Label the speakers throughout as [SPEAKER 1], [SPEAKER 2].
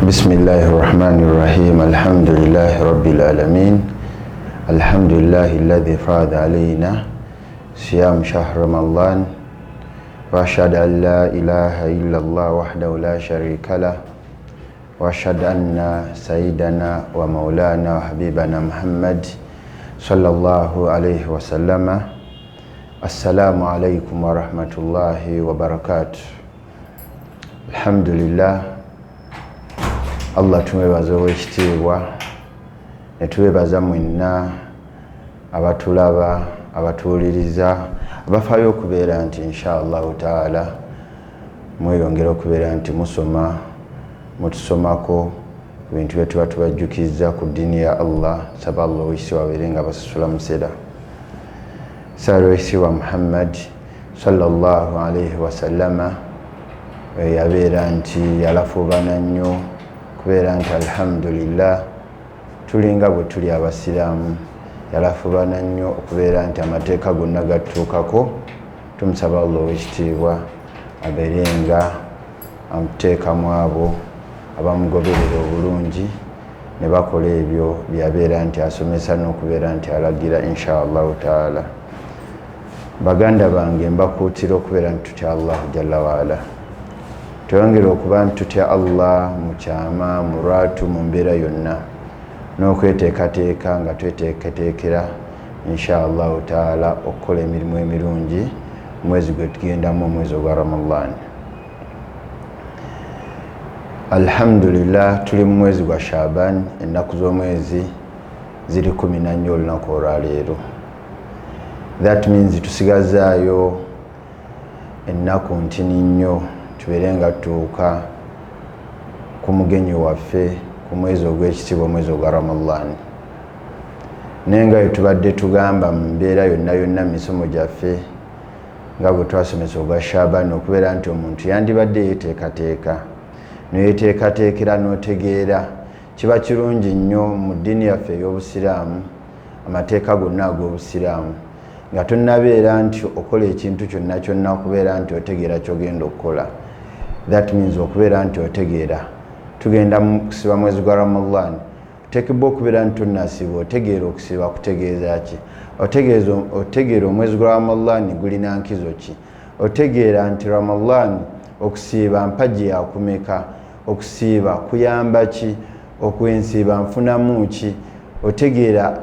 [SPEAKER 1] بسم الله الرحمن الرحيم الحمد لله رب العالمين الحمد لله الذي فرض علينا صيام شهر رمضان وأشهد أن لا إله إلا الله وحده لا شريك له وأشهد أن سيدنا ومولانا وحبيبنا محمد صلى الله عليه وسلم السلام عليكم ورحمة الله وبركاته. الحمد لله. Allah tumwebaza ow'ekitiibwa ne tuwebaza mwenna abatulaba abatuwuliriza abafaayo okubeera nti inshaallahu taala mweyongera okubeera nti musoma mutusomako ebintu bye tuba tubajjukiza ku ddiini ya Allah. Saba Allah ow'ekisi wabeere nga basasula musera saala ow'ekisi wa Muhammad sallallahu alaihi wasallama yabeera nti yalafuubana nnyo kubeera nti alhamdulillah tulinga bwe tuli abasiraamu. Yalafubana nnyo okubeera nti amateeka gonna gatuukako. Tumusaba Allah ow'ekitiibwa abeere nga amuteekamu abo abamugoberera obulungi ne bakola ebyo byabeera nti asomesa n'okubeera nti alagira inshaallahu taala. Baganda bange mbakuutira okubeera nti tutya Allahu jalla waala. Twongere okuba nti tutya Allah mu kyama mu lwatu mu mbeera yonna n'okweteekateeka nga tweteekateekera inshaallahu taala okukola emirimu emirungi omwezi gwe tugendamu omwezi ogwa Ramadan. Alhamdulillah tuli mu mwezi gwa Shaaban. Ennaku z'omwezi ziri 14 olunaku olwaleero. That means tusigazaayo ennaku ntini nnyo tubeere nga tutuuka ku mugenyi waffe ku mwezi ogw'ekitiibwa omwezi ogwa Ramadan. Naye nga bwe tubadde tugamba mu mbeera yonna yonna mu misomo gyaffe nga bwe twasomesa ogwa Shaaban okubeera nti omuntu yandibadde yeeteekateeka neyeteekateekera n'otegeera. Kiba kirungi nnyo mu ddiini yaffe ey'obusiraamu amateeka gonna ag'obusiraamu nga tonnabeera nti okola ekintu kyonna kyonna okubeera nti otegeera ky'ogenda okukola. That means okubeera nti otegeera tugenda mu kusiba mwezi gwa Ramadan. Oteekebwa okubeera nti tonnasiba otegeera okusiba kutegeeza ki? Otegeera omwezi gwa Ramadan gulina nkizo ki? Otegeera nti Ramadan okusiiba mpagi yakumeka? Okusiiba kuyamba ki? Okwensiiba nfunamu ki? Otegeera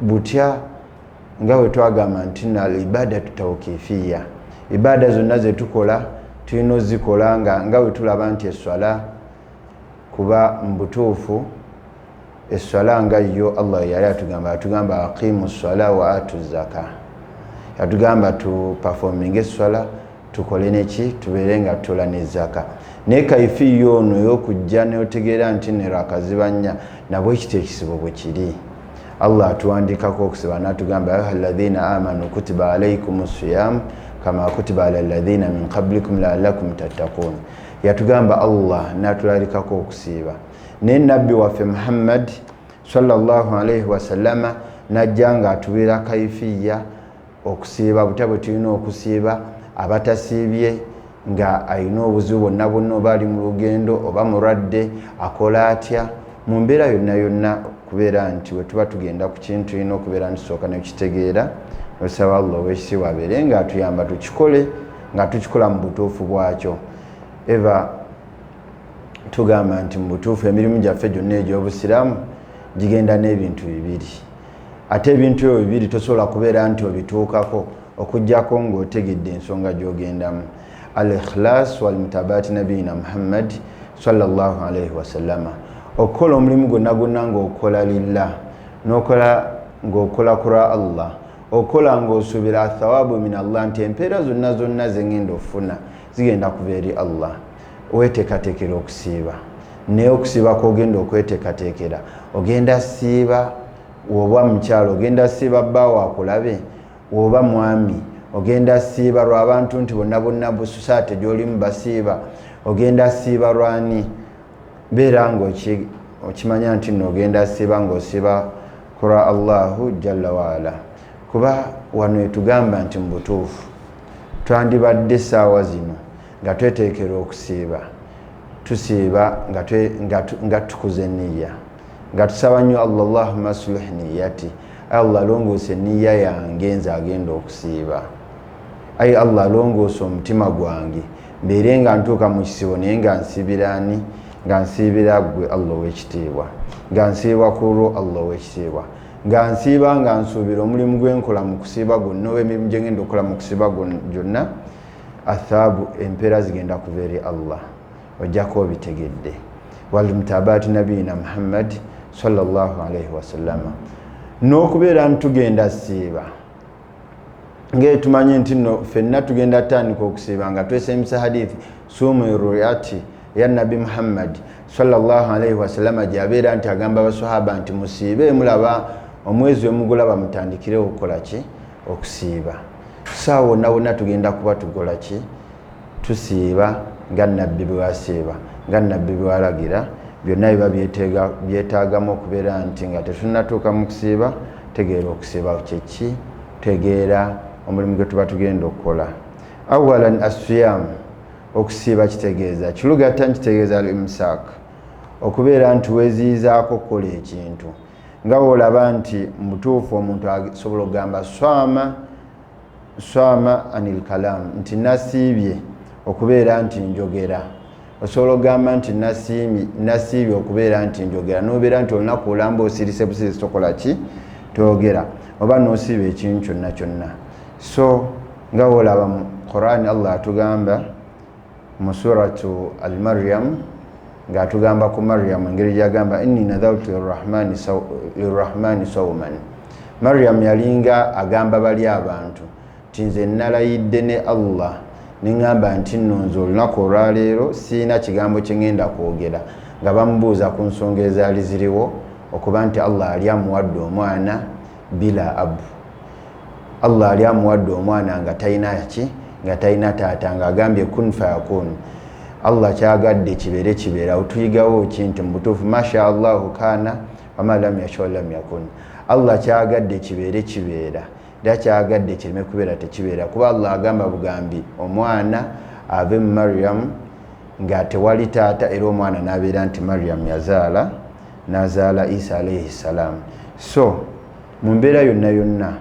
[SPEAKER 1] butya nga bwe twagamba nti na ibadatu tawkifiya, ibaada zonna ze tukola tulina ozikola nga bwe tulaba nti eswala kuba mbutuufu eswala nga yo Allah yali atugamba aqimu swala wa atu zaka. Yatugamba tu performing eswala tukole neki tubeere nga tutola ne zaka. Naye kaifiya ono y'okujja n'otegeera nti ne rakaziba nnya nabwe ekito ekisibo bwe kiri. Allah atuwandikako okusiba n'atugamba ayuha alladhina amanu kutiba alaykumus siyam kama kutiba ala alladhina min qablikum la'allakum tattaqun. Yatugamba Allah n'atulalikako okusiiba. Naye nabbi waffe Muhammad sallallahu alayhi wasallama najja nga atubeera kaifiya okusiiba butya bwe tulina okusiiba. Abatasiibye nga alina obuzibu bwonna bwonna oba ali mu lugendo oba mulwadde akola atya mu mbeera yonna yonna kubeera nti bwe tuba tugenda ku kintu tulina okubeera nti tusooka ne kitegeera. Osaba Allah ow'ekitiibwa abeere nga atuyamba tukikole nga tukikola mu butuufu bwakyo. Eva tugamba nti mu butuufu emirimu gyaffe gyonna egy'obusiraamu gigenda n'ebintu bibiri. Ate ebintu ebyo bibiri tosobola kubeera nti obituukako okuggyako ng'otegedde ensonga gy'ogendamu. Al-ikhlas wal-mutabaati nabiyina Muhammad sallallahu alaihi wasallama. Okukola omulimu gwonna gwonna ng'okola lillah, n'okola ng'okola kura Allah, okola ng'osuubira thawabu min Allah nti empeera zonna zonna ze ngenda ofuna zigenda kuva eri Allah. Weeteekateekera okusiiba. Naye okusiiba kw'ogenda okweteekateekera ogenda siiba woba mukyalo, ogenda siiba bbaawo akulabe, woba mwami ogenda siiba lw'abantu nti bonna bonna bususaate gy'olimu basiiba, ogenda siiba lwani? Beera ng'okimanya nti n'ogenda siiba ng'osiiba kura Allahu jalla waala. Kuba wano etugamba nti mu butuufu twandibadde essaawa zino nga tweteekera okusiiba tusiiba nga tukuze niyya nga tusaba nnyo Allahumma aslih niyyati, Allah longoose niyya yange nze agenda okusiiba. Ayi Allah longoose omutima gwange mbeere nga ntuuka mu kisibo naye nga nsiibiraani, nga nsiibira ggwe Allah ow'ekitiibwa, nga nsiiba ku lwo Allah ow'ekitiibwa, nga nsiiba nga nsuubira omulimu gwenkola mu kusiiba gwonna oba emirimu gye ngenda okukola mu kusiiba gyonna, athaabu empeera zigenda kuva eri Allah, ojjako obitegedde. Walmutabaati nabiyina Muhammad sallallahu alaihi wasallama. N'okubeera ntugenda siiba ngeri tumanyi nti nno ffenna tugenda tandika okusiiba nga twesemisa hadithi suumu ruyati ya nabi Muhammad sallallahu alaihi wasallama gyabeera nti agamba abasahaba nti musiibe mulaba omwezi omugulaba mutandikire okukola ki? Okusiiba. Saawa wonna wonna tugenda kuba tukola ki? Tusiiba nga nabbi bwe wasiiba, nga nabbi bwe walagira. Byonna biba byetaagamu okubeera nti nga tetunnatuuka mu kusiiba, tegeera okusiiba kyeki, tegeera omulimu gwe tuba tugenda okukola. Awalan asiyam, okusiiba kitegeeza kilugatta nkitegeeza al-imsak, okubeera nti weeziyizaako okukola ekintu. Nga olaba nti mutuufu omuntu asobola okugamba swama anil kalam, nti nasiibye okubeera nti njogera. Osobola okugamba nti nasiibye okubeera nti njogera, n'obeera nti olunaku olamba osirise busirisi tokola ki? Toyogera, oba n'osiiba ekintu kyonna kyonna. So nga olaba mu Qur'an Allah atugamba mu suratu al-Maryam nga atugamba ku Maryam engeri gyagamba inni nadhartu lirrahmani sawman. Maryam yalinga agamba bali abantu nti nze nalayidde ne Allah nengamba nti nno nze olunaku olwaleero siina kigambo kye ngenda kwogera, nga bamubuuza ku nsonga ezaali ziriwo okuba nti Allah ali amuwadde omwana bila abu, Allah ali amuwadde omwana nga talina ki? Nga talina taata, nga agambye kun fayakun. Allah kyagadde kibeere kibeera. Otuyigawo ki nti mu butuufu masha Allahu kana wama lam yasha lam yakun. Allah kyagadde kibeere kibeera, era kyagadde kireme kubeera tekibeera, kuba Allah agamba bugambi omwana ave mu Maryam nga tewali taata, era omwana n'abeera nti Maryam nazaala Isa alayhi salam. So mu mbeera yonna yonna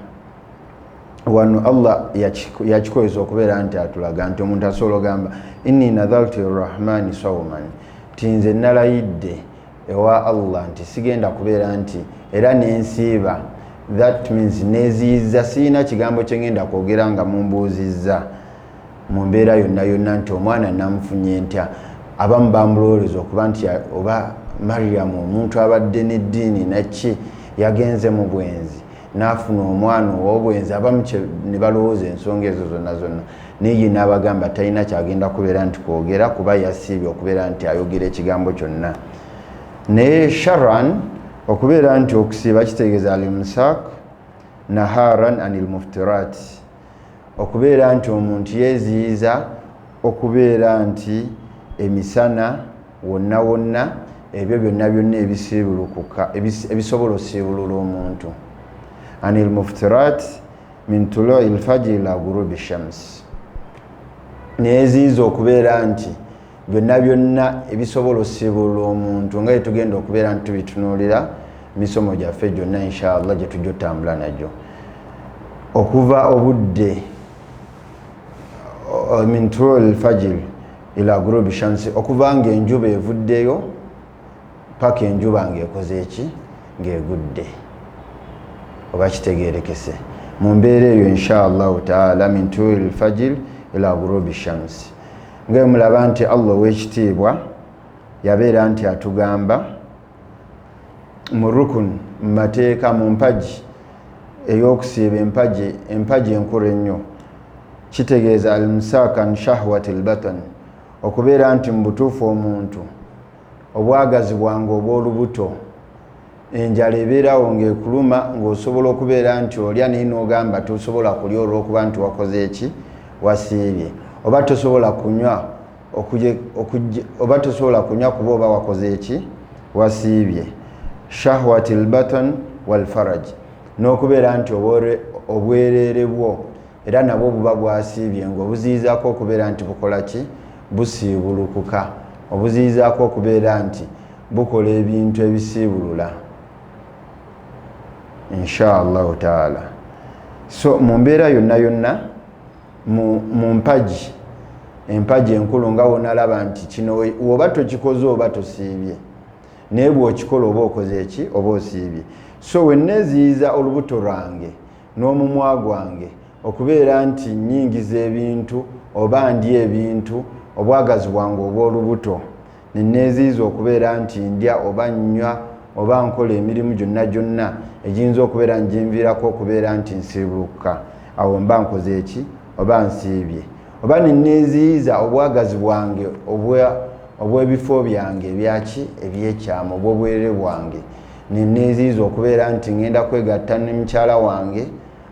[SPEAKER 1] wano Allah yakikozesa okubeera nti atulaga nti omuntu asobola ogamba inni nadhartu lirrahmani sawman, nti nze nalayidde ewa Allah nti sigenda kubeera nti era nensiiba. That means neziyiza, siina kigambo kye ngenda kwogera nga mumbuuzizza mu mbeera yonna yonna nti omwana namufunye ntya. Abamu bamulowoleza okuba nti oba Maryam omuntu abadde n'eddiini naki yagenze mu bwenzi n'afuna omwana ow'obwenzi, abamu ne balowooza ensonga ezo zonna zonna. Naye n'abagamba talina kyagenda kubeera nti kwogera, kuba yasiibye okubeera nti ayogera ekigambo kyonna. Naye sharran okubeera nti okusiiba kitegeeza al-imsak naharan anil muftirat, okubeera nti omuntu yeeziyiza okubeera nti emisana wonna wonna ebyo byonna byonna ebisobola osiibulula omuntu. Anil muftirat min tului lfajri ila gurubi shams, neeziyiza okubeera nti byonna byonna ebisobola osiibulula omuntu nga tugenda okubeera nti tubitunuulira misomo gyaffe gyonna inshallah gye tujja otambula najjo. Okuva obudde min tului lfajri ila gurubi shamsi, okuva nga enjuba evuddeyo paka enjuba ng'ekoze eki? Ng'egudde. Oba kitegeerekese mu mbeera eyo inshallah taala min tului lfajri ila gurubi shamsi. Nga mulaba nti Allah ow'ekitiibwa yabeera nti atugamba mu rukun, mu mateeka, mu mpagi ey'okusiiba, empagi enkulu ennyo, kitegeeza al-imsakan shahwati al-batan, okubeera nti mu butuufu omuntu obwagazi bwange obw'olubuto enjala ebeerawo ng'ekuluma ng'osobola okubeera nti olya naye n'ogamba tosobola kulya olw'okuba nti wakoze eki? Wasiibye. Oba tosobola kunywa kuba oba wakoze eki? Wasiibye. Shahwati al-batan wal faraj, n'okubeera nti obwereere bwo era nabwo buba bwasiibye ng'obuziyizaako okubeera nti bukola ki? Busiibulukuka. obuziyizaako okubeera nti bukola ebintu ebisiibulula inshallah taala. So mu mbeera yonna yonna mu mpagi enkulu nga wonalaba nti kino oba tokikoze oba tosiibye, naye bw'okikola oba okoze eki oba osiibye. So wenneeziyiza olubuto lwange n'omumwa gwange okubeera nti nnyingiza ebintu oba ndya ebintu obwagazi bwange obw'olubuto, nenneeziyiza okubeera nti ndya oba nnywa oba nkola emirimu gyonna egiyinza okubeera njinviirako okubeera nti nsiibuluka, awo mba nkoze eki oba nsiibye. Oba nenneeziyiza obwagazi bwange obw'ebifo byange ebyaki eby'ekyama obw'obwerere bwange, nenneeziyiza okubeera nti ngenda kwegatta ne mukyala wange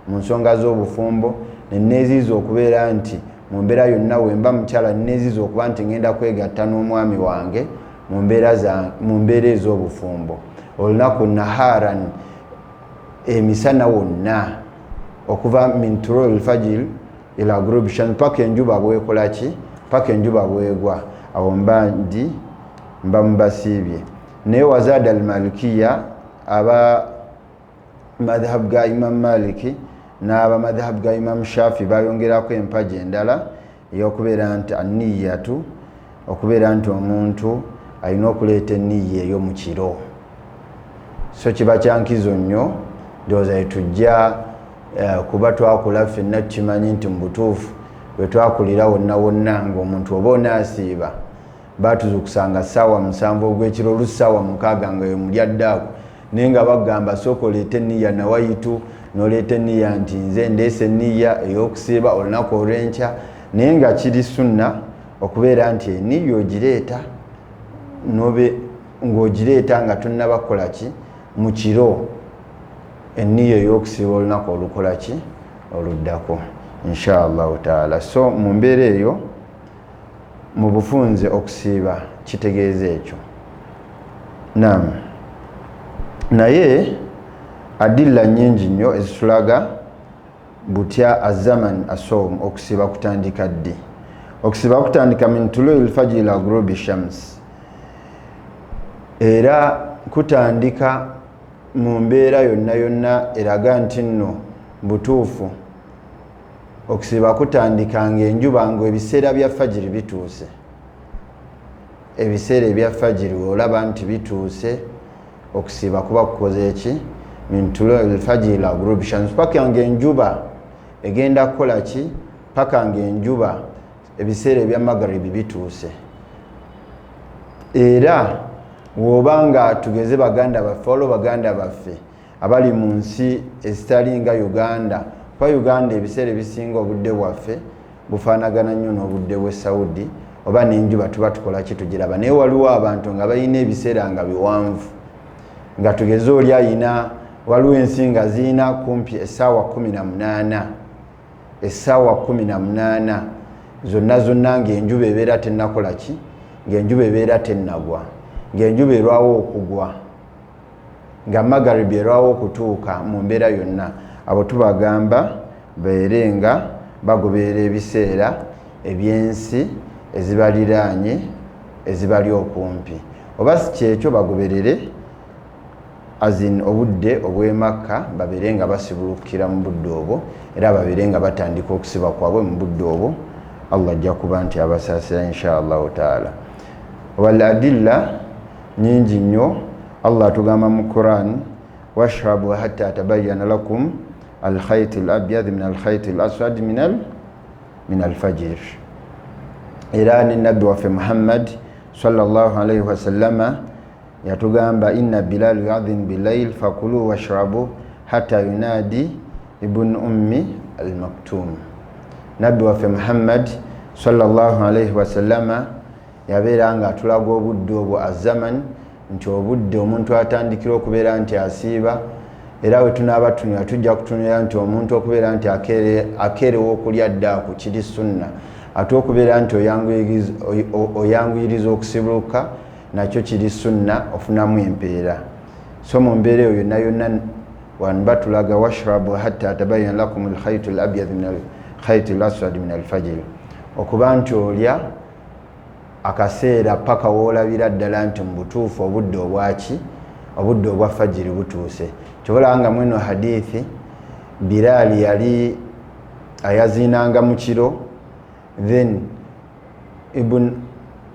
[SPEAKER 1] mu nsonga z'obufumbo, nenneeziyiza okubeera nti mu mbeera yonna wemba mukyala nenneeziyiza okuba nti ngenda kwegatta n'omwami wange mu mbeera ez'obufumbo. Olunaku naharan emisana wonna okuva min tulul fajr ila ghurubi shams paka enjuba bwekola ki paka enjuba bwegwa, awo mba mubasiibye. Naye wazada al-malikiya aba madhhab ga Imam Maliki n'aba madhhab ga Imam Shafi bayongerako empaji endala ey'okubeera nti anniyatu, okubeera nti omuntu alina okuleeta enniya eyo mu kiro. So kiba kyankizo nnyo, ndowooza etujja kuba twakula ffenna tukimanyi nti mu butuufu bwe twakulira wonna ng'omuntu oba onaasiiba batuzukusanga ssaawa 7 ogw'ekiro olusi ssaawa 6 nga yo mulyaddaako, naye nga bagamba sooka oleeta enniya nawayitu, n'oleeta enniya nti nze ndeese enniya ey'okusiiba olunaku olw'enkya. Naye nga kiri sunna okubeera nti enniya ogireeta ng'ogireeta nga tonnaba kukola ki mu kiro, enniya ey'okusiiba olunaku olukola ki oluddako inshallah taala. So mu mbeera eyo mu bufunze okusiiba kitegeeza ekyo. Naye adilla nnyingi nnyo ezitulaga butya azaman asom okusiiba kutandika ddi. Okusiiba kutandika min tulul fajr ila ghurubi shams, era kutandika mu mbeera yonna eraga nti nno butuufu okusiiba kutandika ng'enjuba ng'ebiseera bya fajiri bituuse. Ebiseera ebya fajiri olaba nti bituuse, okusiiba kuba kukoze eki min tulul fajr ila ghurubi shams, paka ng'enjuba egenda kukola ki paka ng'enjuba ebiseera ebya magribi bituuse. Era wobanga tugeze baganda baffe olwo baganda baffe abali mu nsi ezitali nga Uganda, kwa Uganda ebiseera ebisinga obudde bwaffe bufaanagana nnyo n'obudde bw'e Saudi, oba n'enjuba tuba tukola ki tugiraba. Naye waliwo abantu nga balina ebiseera nga biwanvu, nga tugeze oli ayina, waliwo ensi nga ziyina kumpi essaawa 18, essaawa 18 zonna ng'enjuba ebeera tennakola ki, ng'enjuba ebeera tennagwa, ng'enjuba erwawo okugwa, nga magaribi erwawo okutuuka. Mu mbeera yonna abo tubagamba beere nga bagoberera ebiseera eby'ensi ezibaliraanye ezibali okumpi, oba si kyekyo bagoberere azin obudde obw'e Makka babeere nga basibulukira mu budde obwo, era babeere nga batandika okusiba kwabwe mu budde obwo. Allah ajja kuba nti abasaasira inshallah taala. Wal adilla nyingi nnyo. Allah atugamba mu Quran, washrabu hatta tabayyana lakum alkhayt alabyad min alkhayt alaswad min alfajr. Era ni nabbi waffe Muhammad sallallahu alayhi wasallama yatugamba inna Bilal yu'adhin bilayl fakulu washrabu hatta yunadi ibn ummi al-maktum. Nabbi waffe Muhammad sallallahu alayhi wasallama yabeera nga atulaga obudde obwo azaman, nti obudde omuntu atandikira okubeera nti asiiba, era we tunaaba tunywa tujja kutunira nti omuntu okubeera nti akeerewo okulya ddaaku kiri sunna, ate okubeera nti oyanguyiriza okusibuluka nakyo kiri sunna, ofunamu empeera. So mu mbeera eyo yonna yonna wanu batulaga washrabu hatta tabayyana lakum alkhayt alabyad min alkhayt alaswad min alfajr, okuba nti olya akaseera paka woolabira ddala nti mu butuufu obudde obwaki obudde obwa fajiri butuuse. Kyobalanga mweno hadithi Bilali yali ayazinanga mu kiro, then Ibn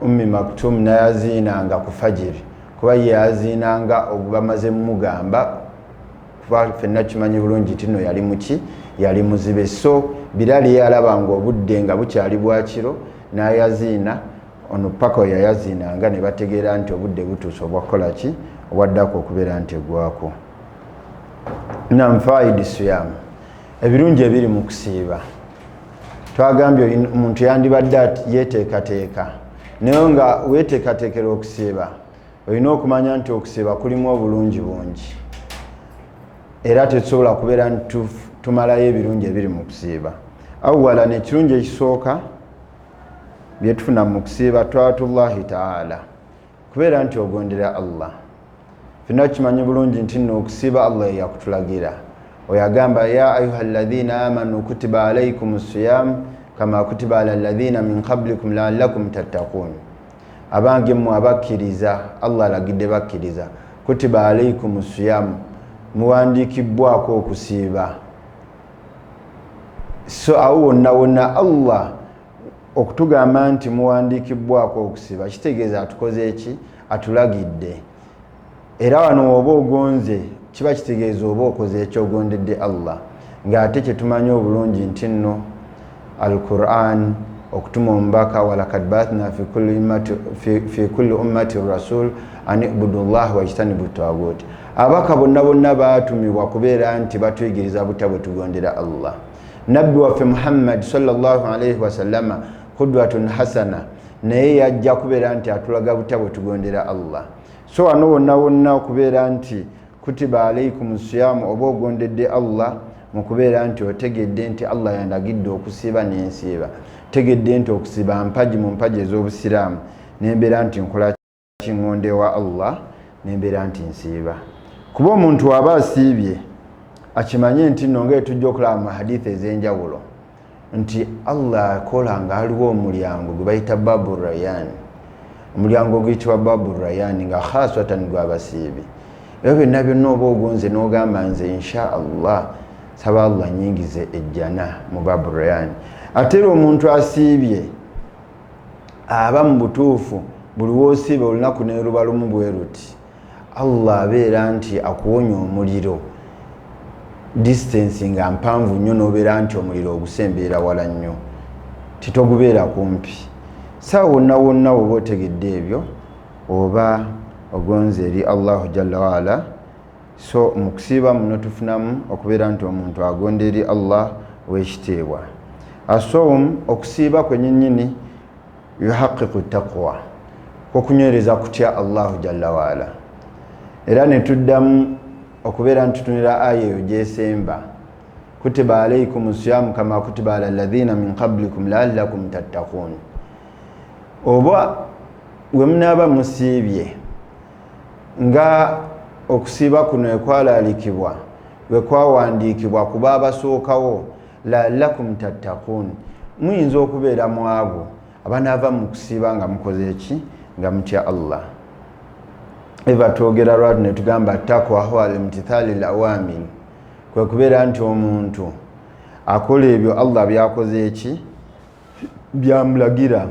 [SPEAKER 1] Ummi Maktum nayazinanga ku fajiri, kuba ye yazinanga bamaze mugamba, kuba ffenna kimanyi bulungi tino yali muki yali muzibe. So Bilali yalabanga obudde nga bukyali bwa kiro n'ayaziina ono paka yayaziinanga ne bategeera nti obudde butuuse obwakola ki obwaddako okubeera nti egwako. Namfaidi siyam, ebirungi ebiri mu kusiiba. Twagambye omuntu yandibadde yeteekateeka, naye nga weteekateekera okusiiba olina okumanya nti okusiiba kulimu obulungi bungi, era tetusobola kubeera nti tumalayo ebirungi ebiri mu kusiiba. Awwalan, ekirungi ekisooka byetufuna mu kusiiba taatullahi taala, kubeera nti ogondera Allah. Fina kimanyi bulungi nti nno okusiiba Allah yakutulagira. Oyagamba ya ayuha alladhina amanu kutiba alaykum siyam kama kutiba ala alladhina min qablikum la'allakum tattaqun. Abange mu abakkiriza, Allah alagidde bakkiriza, kutiba alaykum siyam, muwandiikibwako okusiiba. So awo wonna Allah okutugamba nti muwandiikibwako okusiiba kitegeeza atukoze eki? Atulagidde. Era wano oba ogonze kiba kitegeeza oba okoze ekyogondedde Allah, ng'ate kyetumanyi obulungi nti nno Al-Qur'an okutuma omubaka walakad baathna fi kulli ummati rasul an ibudu llah wajtanibu taaguut. Abaka bonna baatumibwa kubeera nti batuyigiriza buta bwe tugondera Allah. Nabbi waffe Muhammad sallallahu alayhi wasallama qudwatun hasana, naye yajja kubeera nti atulaga buta bwe tugondera Allah. So wano wonna okubeera nti kutiba alaykum siyamu, oba ogondedde Allah mu kubeera nti otegedde nti Allah yandagidde okusiiba n'ensiiba, tegedde nti okusiiba mpaji mu mpaji ez'obusiraamu, nembeera nti nkola kingondewa Allah, nembeera nti nsiiba. Kuba omuntu aba asiibye akimanye nti nno nga tujja okulaba mu hadithi ez'enjawulo nti Allah akola nga aliwo omulyango gwe bayita babu rayyan, omulyango guyitibwa babu rayyan nga khaswatan gw'abasiibi. Ebyo byonna byonna oba ogonze n'ogamba nze insha Allah saba Allah nyingize ejjana mu babu rayyan. Ate era omuntu asiibye aba mu butuufu buli wosiiba olunaku n'eruba lumu bwe ruti, Allah abeera nti akuwonya omuliro distance nga mpanvu nnyo, n'obeera nti omuliro ogusembeera wala nnyo titogubeera kumpi. Sawa wonna oba otegedde ebyo oba ogonze eri Allahu jalla waala. So mu kusiiba muno tufunamu okubeera nti omuntu agonda eri Allah w'ekitiibwa. Asawum, okusiiba kwennyini yuhaqiqu taqwa, okunywereza kutya Allahu jalla waala. Era ne tuddamu okubeera nti tutunira aya eyo gyesemba, kutiba alaykum siyamu kama kutiba ala alladhina min qablikum la'allakum tattaqun. Oba we munaaba musiibye nga okusiiba kuno ekwalaalikibwa we kwawandiikibwa kuba abasookawo, la'allakum tattaqun, muyinza okubeera mu abo abanaava mu kusiiba nga mukoze eki? Nga mutya Allah. Eva twogera lwatu ne tugamba taqwa huwa al-imtithali al-awamir, kwe kubeera nti omuntu akola ebyo Allah byakoze eki? Byamulagira,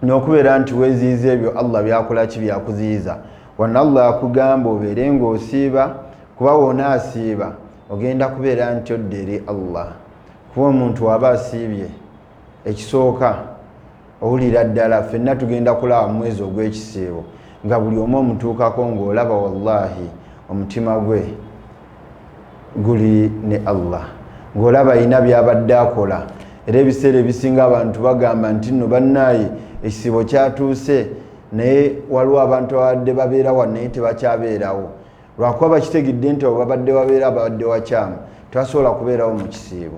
[SPEAKER 1] n'okubeera nti weeziiza ebyo Allah byakola ki? Byakuziiza. Wano Allah akugamba obeere ng'osiiba, kuba wona asiiba ogenda kubeera nti odda eri Allah. Kuba omuntu waba asiibye ekisooka owulira ddala, ffenna tugenda kulaba mu mwezi ogw'ekisiibo nga buli omu omutuukako ng'olaba wallahi omutima gwe guli ne Allah, ng'olaba alina byabadde akola. Era ebiseera ebisinga abantu bagamba nti nno bannaayi ekisiibo kyatuuse, naye waliwo abantu abadde babeera wano naye tebakyabeerawo, lwakuba bakitegedde nti abo babadde babeera babadde wakyamu, tebasobola kubeerawo mu kisiibo.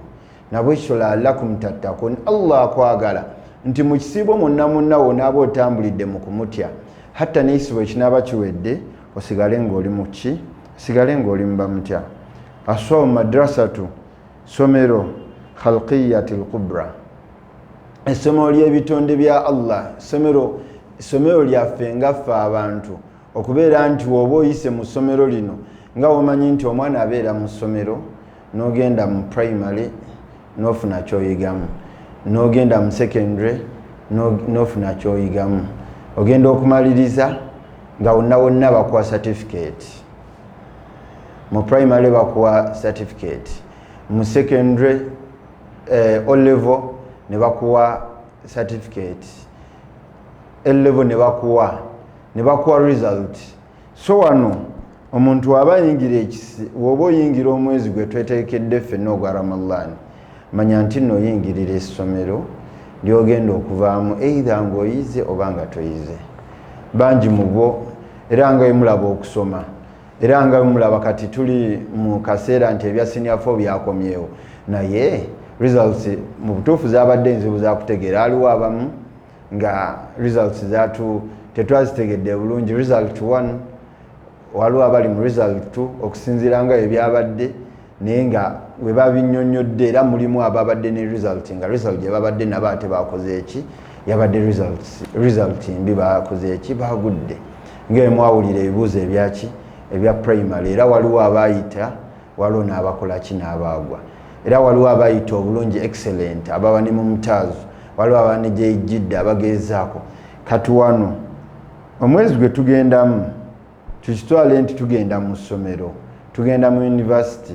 [SPEAKER 1] Nabwe kityo la'allakum tattaqun, Allah akwagala nti mu kisiibo mwonna wonaaba otambulidde mu kumutya, hatta n'ekisiibo ekinaaba kiwedde osigale ng'oli mu ki? Osigale ng'oli mu bamutya. Asawmu madrasatu, somero khalqiyatil kubra, essomero ly'ebitonde bya Allah, essomero essomero lyaffe nga ffe abantu okubeera nti woba oyise mu ssomero lino nga womanyi nti omwana abeera mu ssomero n'ogenda mu primary n'ofuna kyoyigamu, n'ogenda mu secondary n'ofuna kyoyigamu, ogenda okumaliriza nga wonna bakuwa certificate. Mu primary bakuwa certificate, mu secondary O level ne bakuwa certificate, L level ne bakuwa result. So wano omuntu waba yingira woba oyingira omwezi gwe twetekedde ffenna ogwa Ramadan, manya nti nno oyingirira essomero lyogenda okuvaamu either ng'oyize oba nga toyize. Bangi mu bo era nga bemulaba okusoma, era nga bemulaba kati tuli mu kaseera nti ebya senior 4 byakomyewo, naye results mu butuufu zabadde enzibu zakutegeera. Aliwo abamu nga results tetwazitegedde bulungi. Result 1 waliwo abali mu result 2 okusinziira nga ebyabadde, naye nga we babinnyonnyodde era mulimu ababadde ne result nga result gye babadde nabo ate bakoze eki, yabadde result mbi bakoze eki, bagudde. Ng'emwawulira ebibuuzo ebya primary, era waliwo abayita, waliwo n'abakola ki n'abaagwa, era waliwo abayita obulungi excellent, ababa ne mu mutaazo, waliwo ababa ne gyeyijjidde abagezaako. Kati wano omwezi gwe tugendamu tukitwale nti tugenda mu ssomero, tugenda mu university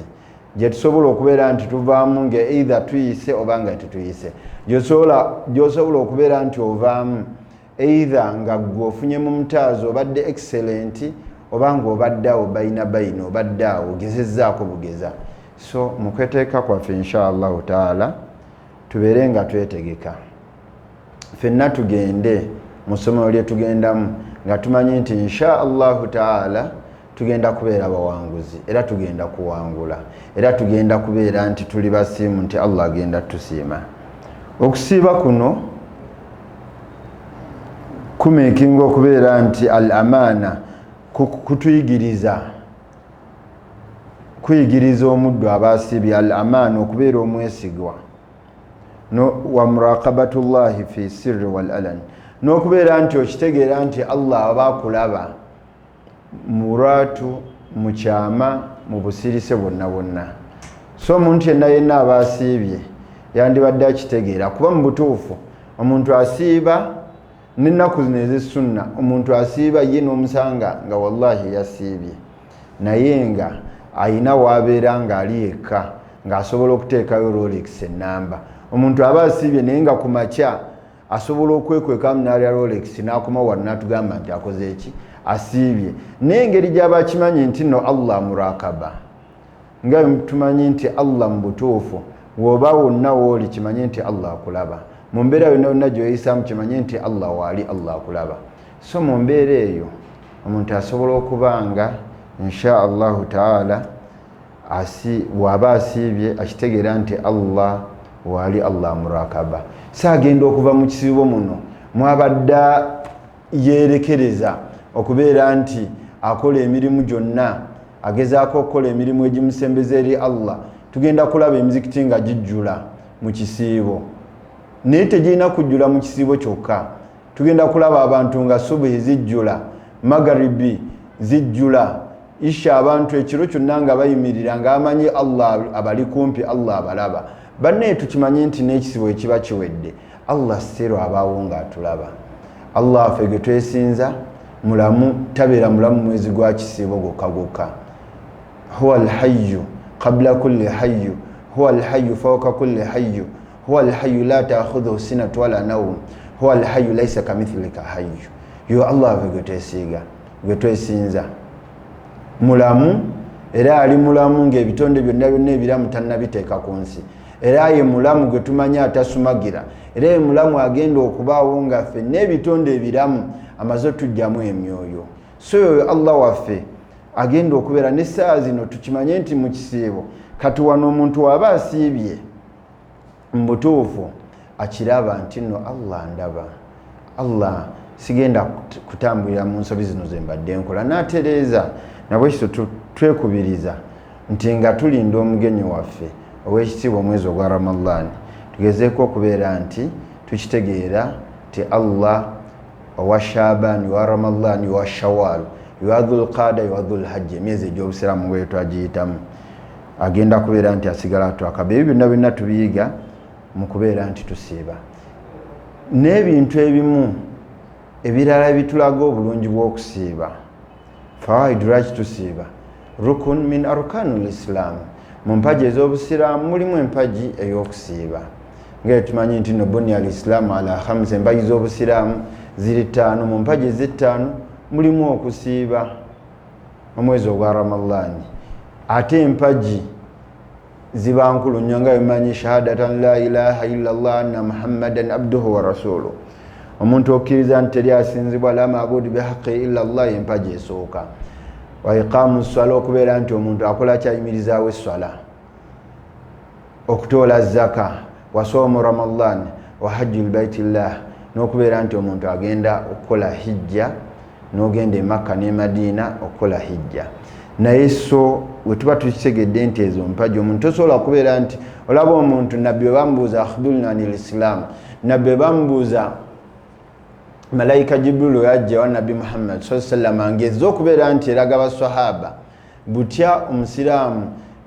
[SPEAKER 1] gye tusobola okubeera nti tuvaamu nga either tuyise oba nga tetuyise. Gy'osobola okubeera nti ovaamu either nga gwe ofunye mu mutaazo obadde excellent oba nga obadde awo bayina obadde awo ogezezzaako bugeza. So mu kweteeka kwaffe inshallah taala tubeere nga twetegeka ffenna tugende mu ssomero lye tugendamu nga tumanyi nti inshallah taala tugenda kubeera bawanguzi era tugenda kuwangula era tugenda kubeera nti tuli basiimu nti Allah agenda tusiima. Okusiiba kuno kumekinga okubeera nti al amaana kuyigiriza omuddu abasiibye al amaana okubeera omwesigwa wa muraqabatullahi fi sirri wal alan, n'okubeera nti okitegeera nti Allah aba akulaba mu lwatu, mu kyama, mu busirise bwonna. So omuntu yenna aba asiibye yandibadde akitegeera, kuba mu butuufu omuntu asiiba n'ennaku zino ez'essunna, omuntu asiiba ye n'omusanga nga wallahi yasiibye, naye nga ayina waabeera ng'ali yekka ng'asobola okuteekayo Rolex ennamba. Omuntu aba asiibye naye nga ku makya asobola okwekwekamu n'alya Rolex n'akoma wano n'atugamba nti akoze eki, asiibye. Naye engeri gy'aba akimanyi nti nno Allah murakaba, nga tumanyi nti Allah mu butuufu woba wonna wooli kimanyi nti Allah akulaba, mu mbeera yonna gy'oyisaamu kimanyi nti Allah waali, Allah akulaba. So mu mbeera eyo omuntu asobola okuba nga insha Allahu taala waba asiibye akitegeera nti Allah waali, Allah murakaba. Saagenda okuva mu kisiibo muno mwabadde yeerekereza okubeera nti akola emirimu gyonna, agezaako okukola emirimu egimusembeza eri Allah. Tugenda kulaba emizikiti nga gijjula mu kisiibo, naye tegirina kujjula mu kisiibo kyokka. Tugenda kulaba abantu nga subuhi zijjula, magaribi zijjula, isha abantu ekiro kyonna nga bayimirira ng'amanyi Allah abali kumpi, Allah abalaba. Banne tukimanyi nti n'ekisibo ekiba kiwedde Allah sero abaawo ng'atulaba. Allah ffe gwe twesinza mulamu, tabeera mulamu mwezi gwa kisiibo gwokka. Huwa alhayyu qabla kulli hayyu, huwa alhayyu fawqa kulli hayyu, huwa alhayyu la ta'khudhuhu sinatun wala nawm, huwa alhayyu laysa kamithlihi hayyu. Yo Allah ffe gwe twesiiga, gwe twesinza mulamu, era ali mulamu ng'ebitonde byonna ebiramu tannabiteeka ku nsi, era ye mulamu gwe tumanyi atasumagira, era ye mulamu agenda okubaawo nga ffe n'ebitonde ebiramu amaze otujjamu emyoyo. So yoyo Allah waffe agenda okubeera n'essaawa zino tukimanye nti mu kisiibo. Kati wano omuntu waba asiibye mu butuufu akiraba nti nno Allah ndaba, Allah sigenda kutambulira mu nsobi zino ze mbadde nkola, n'atereeza. Nabwe kityo twekubiriza nti nga tulinda omugenyi waffe ow'ekitiibwa omwezi ogwa Ramadan, tugezeeko okubeera nti tukitegeera nti Allah owa shaban wa ramadan wa shawwal wa dhulqada wa dhulhajj emyezi egy'obusiraamu bwe twagiyitamu agenda kubeera nti asigala twakaba ebyo byonna byonna tubiyiga mu kubeera nti tusiiba n'ebintu ebimu ebirala bitulaga obulungi bw'okusiiba fawaidu lwaki tusiiba rukun min arkanul islam mu mpaji ez'obusiraamu mulimu empaji ey'okusiiba nga tumanyi nti no bunya al islaamu ala khamsa empaji z'obusiraamu ziri 5 mu mpaji ezi5 mulimu okusiiba omwezi ogwa ramadani ate empaji ziba nkulu nnyo nga bimanyi shahadatan la ilaha illallah anna muhammadan abduhu wa rasuluhu omuntu okkiriza nti teri asinzibwa la maabudu bihaqi illa allah empaji esooka wa iqamu swala okubeera nti omuntu akola kyayimirizaawo esswala okutoola zaka wa soomu ramadan wa hajju lbaitillah n'okubeera nti omuntu agenda okukola hijja n'ogenda e Makka ne Madina okukola hijja naye so we tuba tukitegedde nti ezo mpaji omuntu tosobola kubeera nti olaba omuntu nabbi bwe bamubuuza akhbirna anil islam nabbi bwe bamubuuza malayika jibrilu yajja wa nabbi muhammad sallallahu angeza okubeera nti eraga baswahaba butya omusiraamu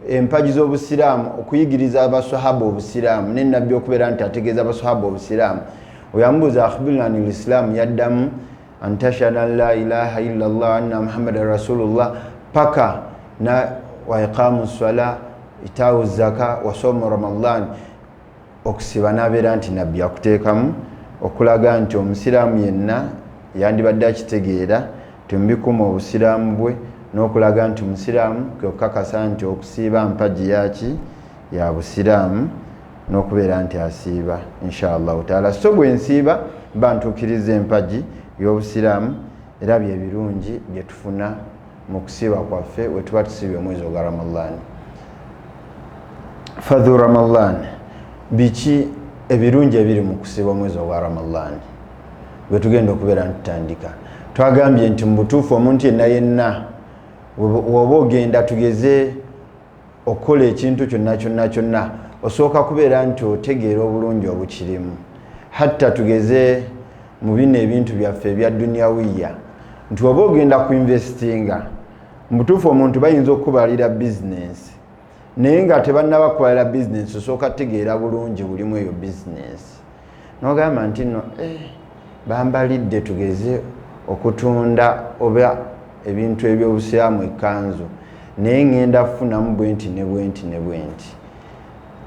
[SPEAKER 1] empaji z'obusiraamu okuyigiriza abaswahaba obusiraamu ne nabbi okubeera nti ategeeza abaswahaba obusiraamu oyamubuuza akhbirna anil islam yaddamu antashhadu an la ilaha illa allah anna muhammadan rasulullah paka na wa iqamu swala itawu zaka wa somu ramadan okusiba nabeera nti nabbi akuteekamu okulaga nti omusiraamu yenna yandibadde akitegeera tumbikuma obusiraamu bwe n'okulaga nti omusiraamu kwekukakasa nti okusiiba mpaji yaki ya busiraamu n'okubeera nti asiiba inshallah taala so bwe nsiiba mba ntuukiriza empaji y'obusiraamu era bye birungi bye tufuna mu kusiiba kwaffe we tuba tusiibye omwezi ogwa ramadani fadhu ramadani biki ebirungi ebiri mu kusiiba omwezi ogwa ramadani bwe tugenda okubeera ntutandika twagambye nti mu butuufu omuntu yenna yenna woba ogenda tugeze okukola ekintu kyonna osooka kubeera nti otegeera obulungi obukirimu hatta tugeze mu bino ebintu byaffe ebya duniyawiya nti woba ogenda kuinvestinga mu butuufu omuntu bayinza okukubalira bizinesi naye nga tebannaba kubalira bizinesi osooka tegeera bulungi bulimu eyo bizinesi n'ogamba nti no bambalidde tugeze okutunda oba ebintu ebyobusiraamu ekkanzu naye ngenda kufunamu bwenti ne bwenti ne bwenti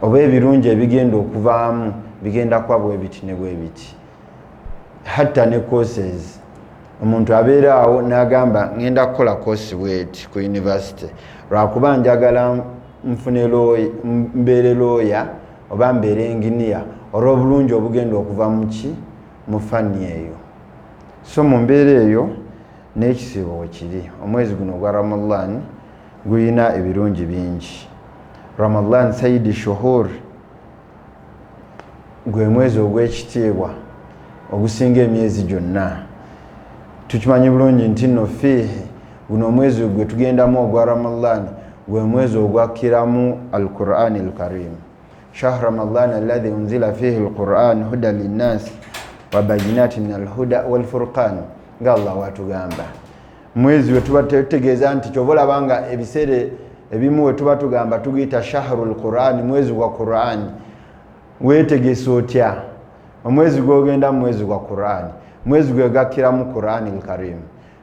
[SPEAKER 1] oba ebirungi ebigenda okuvaamu bigenda kuba bwe biti ne bwe biti hatta ne courses omuntu abeera awo n'agamba ngenda kukola course bweti ku university lwakuba njagala nfune mbeere lawyer oba mbeere engineer olw'obulungi obugenda okuva muki mu fani eyo so mu mbeera eyo n'ekisiibo wekiri omwezi guno gwa ramadan gulina ebirungi bingi ramadan sayidi shuhur gwe mwezi ogw'ekitiibwa ogusinga emyezi gyonna tukimanyi bulungi nti no fiihi guno omwezi gwe tugendamu ogwa ramadan gwe mwezi ogwakkiramu alqur'ani alkarim shahr ramadan alladhi unzila fihi alquran hudan linnas wa bayinatin min alhuda walfurqan nga allah watugamba mwezi we tuba tutegeeza nti kyova olabanga ebiseera ebimu we tuba tugamba tugiyita shahrul qur'ani mwezi gwa qur'ani weetegesa otya omwezi gwogenda mu mwezi gwa qur'ani mwezi gwegakkiramu qur'ani alkarim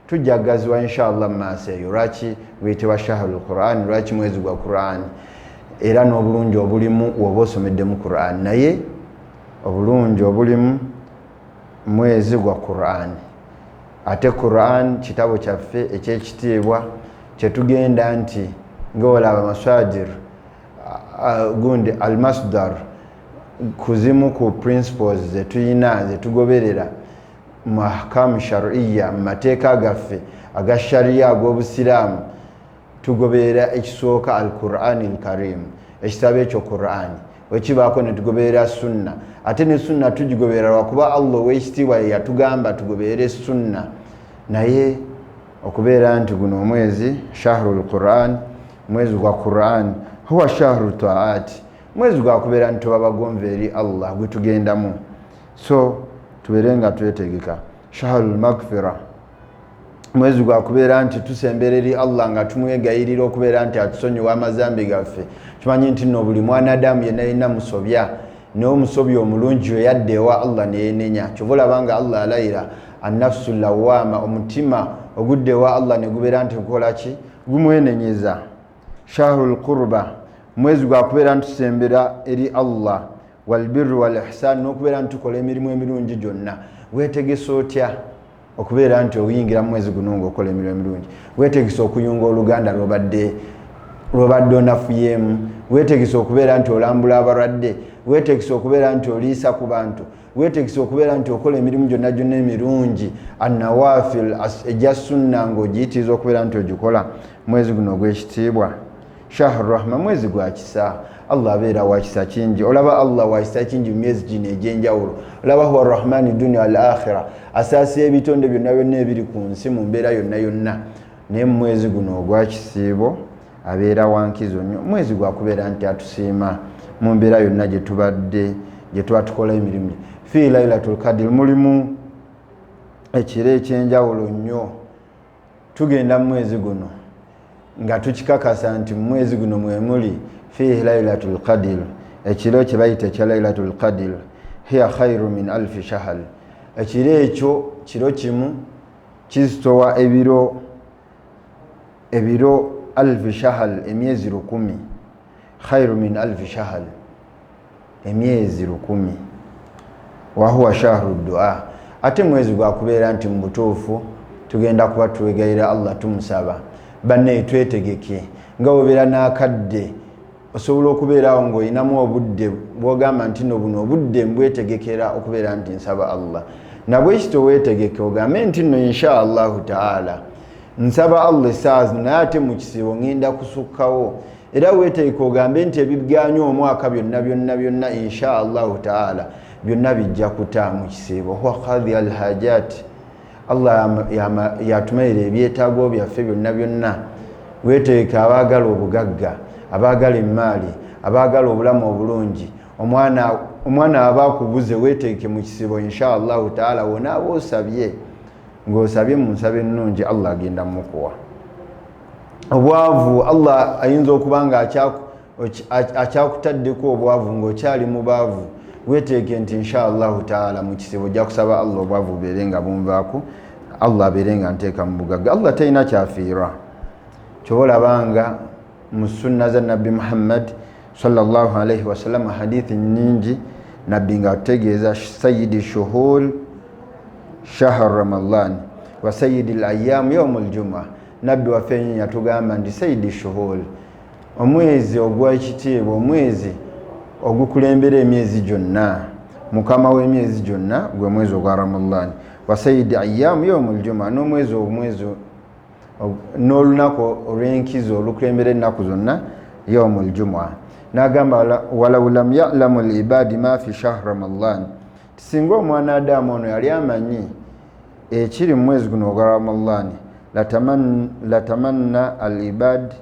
[SPEAKER 1] tujjagazibwa inshallah mu maaso eyo lwaki guyitibwa shahrul qur'ani lwaki mwezi gwa qur'ani era n'obulungi obulimu woba osomeddemu qur'ani naye obulungi obulimu mwezi gwa qur'ani ate qur'an kitabo kyaffe ekyekitiibwa kyetugenda nti ng'olaba masajir gundi almasdar kuzimu ku principles zetuyina zetugoberera mu ahkamu shar'iyya mu mateeka gaffe aga shariya ag'obusiraamu tugoberera ekisooka alqur'ani alkarim ekitabo ekyo qur'ani wekibaako ne tugoberera sunna ate ne sunna tugigoberera lwakuba allah ow'ekitiibwa ye yatugamba tugoberere sunna naye okubeera nti guno omwezi shahrul qur'an mwezi gwa qur'an huwa shahru taati mwezi gwa kubeera nti tuba bagomva eri allah gwe tugendamu so tubeere nga twetegeka shahrul maghfira mwezi gwa kubeera nti tusembera eri Allah nga tumwegayirira okubeera nti atusonyiwa amazambi gaffe. Tumanyi nti no buli mwanadamu yenna yenna musobya naye omusobya omulungi we yadda ewa Allah neyenenya. Kyova olabanga Allah alayira annafsu lawama, omutima ogudde ewa Allah ne gubeera nti gukola ki? Gumwenenyeza. Shahrul qurba mwezi gwa kubeera nti tusembera eri Allah, walbirru wal ihsan n'okubeera nti tukola emirimu emirungi gyonna. Weetegesa otya okubeera nti oyingira mu mwezi guno ng'okola emirimu emirungi? Weetegesa okuyunga oluganda lw'obadde onafuyemu. Weetegesa okubeera nti olambula abalwadde. Weetegesa okubeera nti oliisa ku bantu. Weetegesa okubeera nti okola emirimu gyonna gyonna emirungi, annawafil egya sunna ng'ogiyitiriza okubeera nti ogikola mwezi guno ogw'ekitiibwa. Shahru rahma mwezi gwa kisa. Allah abeera wa kisa kingi. Olaba Allah wa kisa kingi mu myezi gino egy'enjawulo. Olaba huwa rahmani dunya wal akhira, asaasiya ebitonde byonna byonna ebiri ku nsi mu mbeera yonna yonna. Naye mu mwezi guno ogwa kisiibo abeera wa nkizo nnyo. Mwezi gwa kubeera nti atusiima mu mbeera yonna gye tuba tukola emirimu. Fi lailatul qadr mulimu ekiro ekyenjawulo nnyo. Tugenda mu mwezi guno nga tukikakasa nti mu mwezi guno mwe muli fihi lailatul qadr. Ekiro kye bayita ekya lailatul qadr hiya khairu min alfi shahr. Ekiro ekyo kiro kimu kisitowa ebiro alfi shahr, emyezi 1000. Khairu min alfi shahr, emyezi 1000. Wa huwa shahru dua. Ate mwezi gwa kubeera nti mu butuufu tugenda kuba twegayira Allah tumusaba. Banne twetegeke nga obeera n'akadde osobola okubeerawo ng'olinamu obudde bw'ogamba nti no buno obudde mbwetegekera okubeera nti nsaba Allah. Nabwe ekito weetegeke ogambe nti no insha Allahu taala nsaba Allah essaawa zino naye ate mu kisiibo ngenda kusukkawo. Era weetegeke ogambe nti ebiganya omwaka byonna insha Allahu taala byonna bijja kuta mu kisiibo. Huwa qadhi al hajat. Allah yatumayira ebyetaago byaffe byonna. Weetegeke abaagala obugagga, abaagala emmaali, abaagala obulamu obulungi. Omwana abakubuze weetegeke mu kisibo insha Allahu taala wona aba osabye ng'osabye mu nsaba ennungi Allah agenda mukuwa. Obwavu Allah ayinza okuba nga akyakutaddeko obwavu ng'okyali mu baavu. Weetegeke nti insha Allahu taala mu kisibo ojja kusaba Allah obwavu bubeere nga bunvaako, Allah abeere nga nteeka mu bugagga. Allah talina kyafiirwa. Kyova olabanga mu sunna za Nabbi Muhammad sallallahu alaihi wasallam hadithi nyingi nabbi nga ategeeza sayyidi shuhur shahr ramadan wa sayyidi al-ayyam yawm al-jum'ah. Nabbi waffe nyinyi atugamba nti sayyidi shuhur, omwezi ogw'ekitiibwa, omwezi ogukulembera emyezi gyonna, mukama w'emyezi gyonna gwe mwezi ogwa Ramadan. Wa sayyidi ayyam yawm al-jum'ah, n'omwezi n'olunaku olw'enkizo olukulembera ennaku zonna yawm al-jum'ah. N'agamba walaw lam ya'lamu al-ibadi ma fi shahr Ramadan, singa omwana Adamu ono yali amanyi ekiri mu mwezi guno ogwa Ramadan, latamanna al-ibad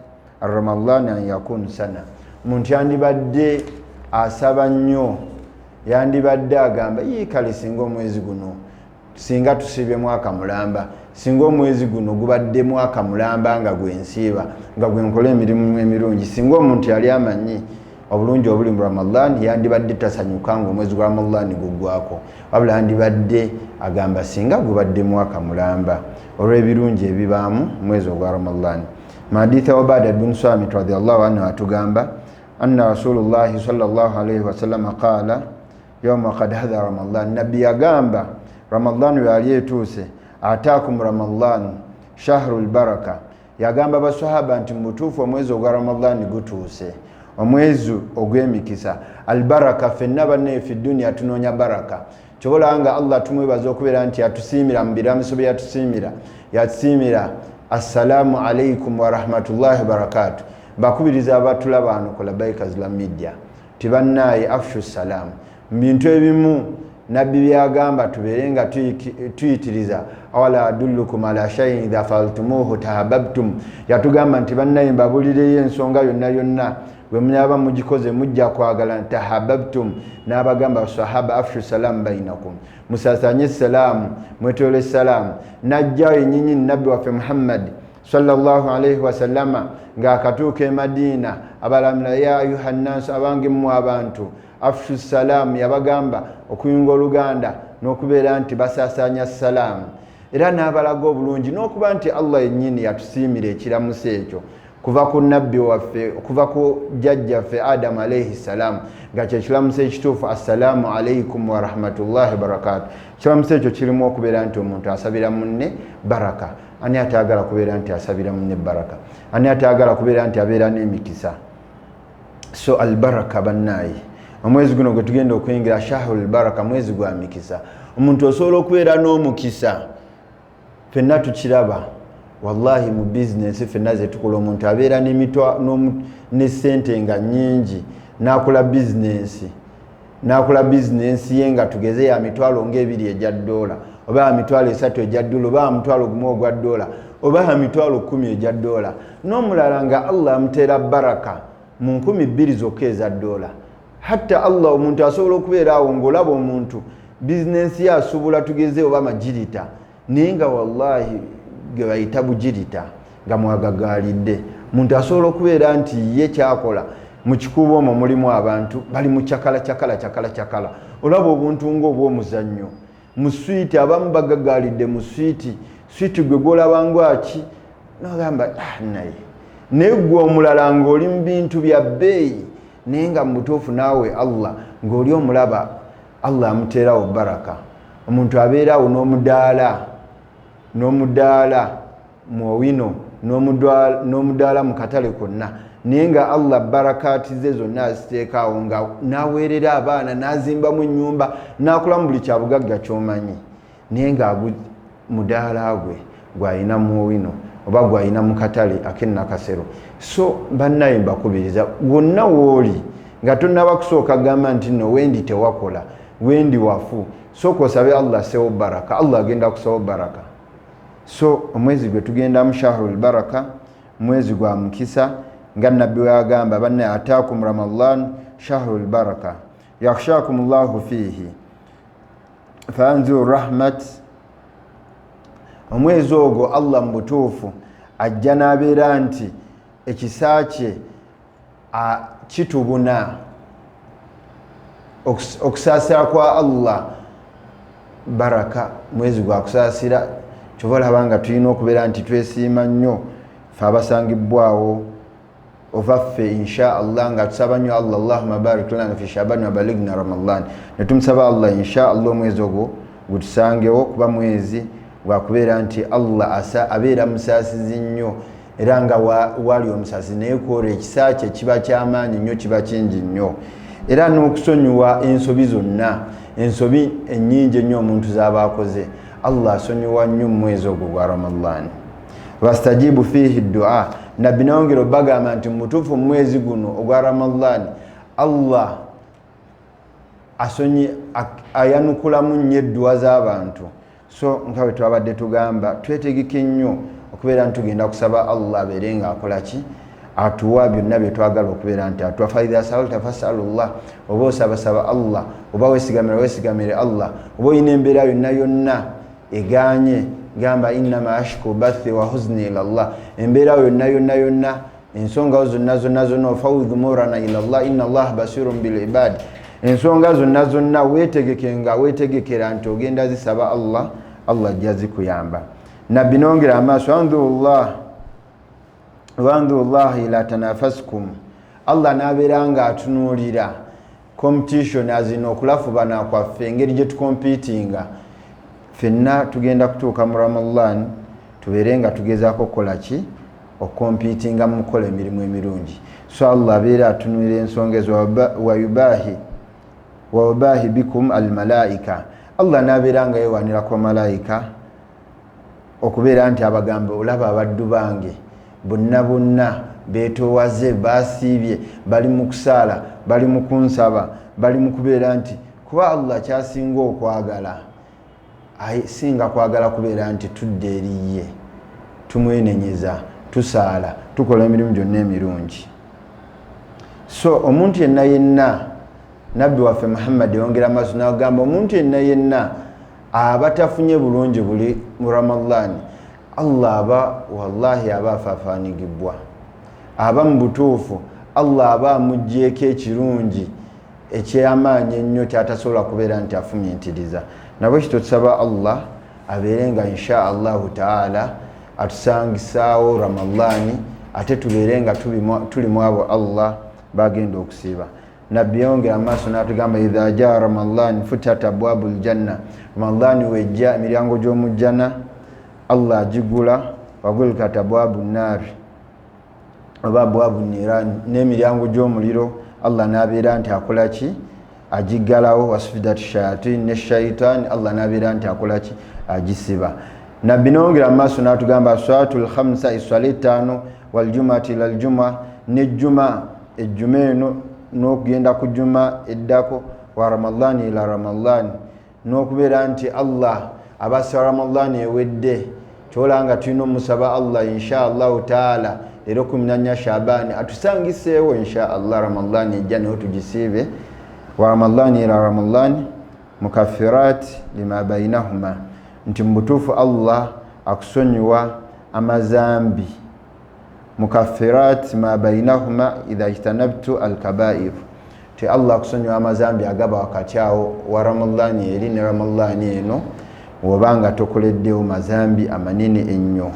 [SPEAKER 1] ar-Ramadan an yakun sana. Muntu yandibadde asaba nnyo, yandibadde agamba kale singa omwezi guno singa tusibye mwaka mulamba, singa omwezi guno gubadde mwaka mulamba nga gwensiiba nga gwenkola emirimu emirungi. Singa omuntu yali amanyi obulungi obuli mu Ramadan yandibadde tasanyuka nga omwezi gwa Ramadan guggwako, wabula yandibadde agamba singa gubadde mwaka mulamba olw'ebirungi ebibaamu mwezi ogwa Ramadan. Mahadithi wa Ubaada bin Samit radiyallahu anhu atugamba anna Rasulullahi sallallahu alayhi wa sallam qaala yawma qad hadha Ramadan. Nabbi yagamba Ramadan yali etuuse, ataakum Ramadan shahrul baraka. Yagamba basahaba nti mutuufu omwezi ogwa Ramadan gutuuse, omwezi ogw'emikisa. Albaraka fenna banne fi dunya tunoonya baraka. Kyobolanga Allah tumwebaza okubeera nti yatusiimira mu biramiso bye yatusiimira assalamu alaikum wa rahmatullahi wa barakatuh. Bakubiriza abatulaba wano ku Labaika Islam Media tibannaye afshu salam. Bintu ebimu nabbi byagamba tubeere nga tuyitiriza, awala adullukum ala shay'in idha fa'altumuhu tahabbtum. Yatugamba nti bannaye mbabulireyo ensonga yonna bwe munyaba mugikoze mujja kwagala tahabbabtum n'abagamba sahaba afshu salam bainakum musasanye salamu mwetole salamu najja yenyinyi nabbi waffe Muhammad sallallahu alayhi wasallama ng'akatuuka e Madina abalamula ya ayuha nnas abange mu abantu afshu salam yabagamba okuyunga oluganda n'okubeera nti basasanya salamu era n'abalaga obulungi n'okuba nti Allah yennyini yatusiimira ekiramuso ekyo kuva ku nabbi waffe kuva ku jjajjaffe Adamu alayhi salam nga kyekiramuso ekituufu assalamu alaikum wa rahmatullahi barakatuh. Ekiramuso ekyo kirimu okubeera nti omuntu asabira munne baraka. Ani ataagala kubeera nti asabira munne baraka? Ani ataagala kubeera nti abeera n'emikisa? So albaraka bannayi, omwezi guno gwe tugenda okuyingira shahrul baraka, mwezi gwa mikisa. Omuntu osobola okubeera n'omukisa, fenna tukiraba wallahi mu business fenna ze tukola, omuntu abeera ne sente nga nyingi n'akola business ye nga tugeze ya mitwalo ng'ebiri ejja dola, oba ya mitwalo 3 ejja dola, oba ya mitwalo 1 ogwa dola, oba ya mitwalo 10 ejja dola, n'omulala nga Allah amuteera baraka mu 2,000 zokka eza dola. Hatta Allah omuntu asobola okubeera awo ng'olaba omuntu business ye asuubula tugeze oba magirita naye nga wallahi ge bayita bugirita nga mwagagaalidde. Muntu asobola okubeera nti ye kyakola mu kikuubo omwo mulimu abantu bali mu kyakala. Olaba obuntu ng'obw'omuzannyo mu swiiti, abamu bagagaalidde mu swiiti gwe gwolaba ngwaki n'ogamba naye gwe omulala ng'oli mu bintu bya bbeeyi naye nga mu butuufu naawe Allah ng'oli omulaba Allah amuteerawo baraka. Omuntu abeerawo n'omudaala mu owino n'omudaala mu katale konna naye nga Allah barakaati ze zonna aziteekaawo nga n'aweerera abaana n'azimbamu ennyumba n'akolamu buli kyabugagga ky'omanyi naye nga mudaala gwe gw'alina mu owino oba gw'alina mu katale ak'ennakasero. So bannaye mbakubiriza wonna w'oli nga tonnaba kusooka gamba nti no wendi tewakola wendi wafu, sooka osabe Allah sewo baraka, Allah agenda kusawo baraka. So omwezi gwe tugenda mu shahrul baraka, mwezi gwa mukisa nga nabbi wagamba bannaye ataakum ramadan shahrul baraka yakhshakum Allahu fihi fanzur rahmat. Omwezi ogwo Allah mu butuufu ajja n'abeera nti ekisa kye kitubuna, okusaasira kwa Allah baraka, mwezi gwa kusaasira. Kyova olaba nga tulina okubeera nti twesiima nnyo ffe abasangibbwawo ova ffe insha Allah nga tusaba nnyo Allah Allahumma barik lana fi Shaban wa baligna Ramadan, ne tumusaba Allah insha Allah omwezi ogwo gutusangewo kuba mwezi gwakubeera nti Allah abeera musaasizi nnyo era nga wali omusaasi naye kwolwa ekisa kye kiba ky'amaanyi nnyo, kiba kingi nnyo, era n'okusonyiwa ensobi zonna, ensobi ennyingi ennyo omuntu z'aba akoze. Allah asonyiwa nnyo mu mwezi ogwo gwa Ramadan. Wastajibu fihi dua, nabbi nawongera bagamba nti mutuufu mu mwezi guno ogwa Ramadan Allah ayanukulamu nnyo edduwa z'abantu. So nga bwe twabadde tugamba twetegeke nnyo okubeera nti tugenda kusaba Allah abeere nga akola ki, atuwa byonna bye twagala okubeera nti atuwa. Faidha sa'alta fas'alullah, oba osabasaba Allah, oba weesigamire Allah, oba olina embeera yonna eganye gamba innama ashku bathi wa huzni ila Allah, embeera yonna ensonga zonna ofawidhu murana ila Allah inna Allah basirun bil ibad. Ensonga zonna weetegekera nti ogenda zisaba Allah, Allah ajja zikuyamba. Nabbi nongera amaaso wanzurullah ila tanafaskum, Allah n'abeera nga atunuulira competition azina okulafubana kwaffe engeri gye tukompitinga. Fenna tugenda kutuuka mu Ramadan tubeere nga tugezaako okukola ki, okompitinga mu kukola emirimu emirungi. So Allah abeera atunuulira ensonga ezo waubahi bikum almalaika, Allah n'abeera nga yeewanirako malaika okubeera nti abagamba olaba abaddu bange bonna beetoowaze basiibye bali mu kusaala bali mu kunsaba bali mu kubeera nti kuba Allah kyasinga okwagala singa kwagala kubeera nti tudde eriye tumwenenyeza tusaala tukola emirimu gyonna emirungi. So omuntu yenna yenna nabbi waffe Muhammad yongera maaso n'agamba omuntu yenna yenna abatafunye bulungi buli mu Ramadhan Allah aba wallahi aba afafanigibwa aba mu butuufu Allah aba amuggyeko ekirungi ekyamaanyi ennyo kyatasobola kubeera nti afumiitiriza. Nabwe kityo tusaba Allah abeere nga insha Allahu taala atusangisaawo Ramadhan ate tubeere nga tuli mu abo Allah bagenda okusiiba. Nabbi yongera maaso n'atugamba idha jaa Ramadhan futat abwabul janna, Ramadhan wejja emiryango gy'omujjana Allah agigula wagulkat abwabun nar oba abwabun niran, n'emiryango gy'omuliro Allah n'abeera nti akola ki agiggalawo, wasufidat shayatin ne shaitan Allah n'abeera nti akola ki agisiba. Nabbi nongera maaso n'atugamba salatul khamsa iswala etaano wal jumati ila aljuma, nejjuma ejjuma eno n'okugenda ku juma eddako wa Ramadhan ila Ramadhan, n'okubeera nti Allah abassa Ramadhan ewedde kyolanga tulina omusaba Allah insha Allahu taala leero 14 Shaabani atusangiseewo insha Allah Ramadhan ejja neyo tugisiibe. Wa Ramadhan ila Ramadhan mukaffirat lima bainahuma, nti mbutuufu Allah akusonyiwa amazambi mukaffirat ma bainahuma idha ijtanabtu alkabair, ti Allah akusonyiwa amazambi agaba wakati awo wa Ramadhan eri ne Ramadhan eno wobanga tokoleddewo mazambi amanene ennyo.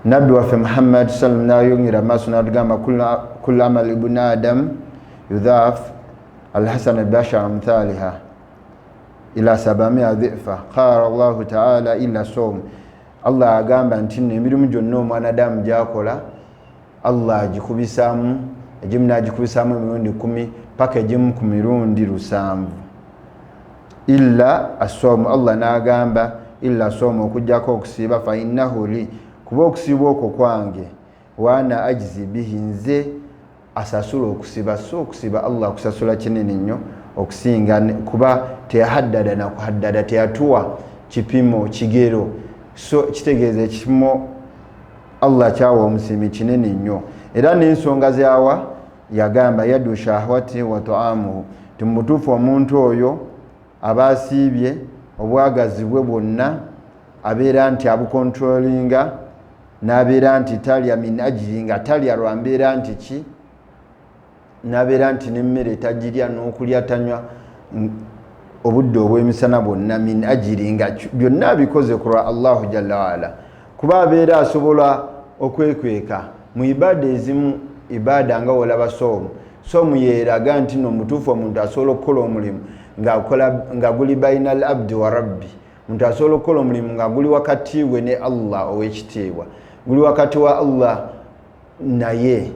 [SPEAKER 1] Nabbi waffe Muhammad sallallahu alayhi wa sallam maaso n'atugamba kullu amal ibn adam yudhaf alhasan bashar amthaliha ila 700 dhifa qala Allah ta'ala illa sawm. Allah agamba nti emirimu gyonna omwanadamu gyakola Allah agikubisaamu, egimu n'agikubisaamu emirundi 10 paka egimu ku mirundi 7 illa as-sawm. Allah n'agamba illa sawm okujjako okusiiba fa innahu li, kuba okusiiba okwo kwange wa ana ajzi bihi, nze asasula okusiba, so okusiba Allah kusasula kinene nnyo okusinga kuba teyahaddada na kuhaddada, teyatuwa kipimo kigero, so kitegeeza ekipimo Allah kyawa omusiimi kinene nnyo. Era n'ensonga zyawa yagamba yadu shahwati wa ta'amuhu, tumutuufu omuntu oyo abasiibye obwagazi bwe bwonna abeera nti abukontrolinga, n'abeera nti talya min ajiri, nga talya lwa mbeera nti ki, n'abeera nti n'emmere tagirya n'okulya tanywa obudde obw'emisana bwonna min ajiri, nga byonna abikoze ku lwa Allahu jalla waala. Kuba abeera asobola okwekweka mu ibada ezimu, ibada nga olaba soomu yeeraga nti n'omutuufu omuntu asobola okukola omulimu nga guli baina al abdi wa rabbi, omuntu asobola okukola omulimu nga guli wakati we ne Allah ow'ekitiibwa, guli wakati wa Allah naye.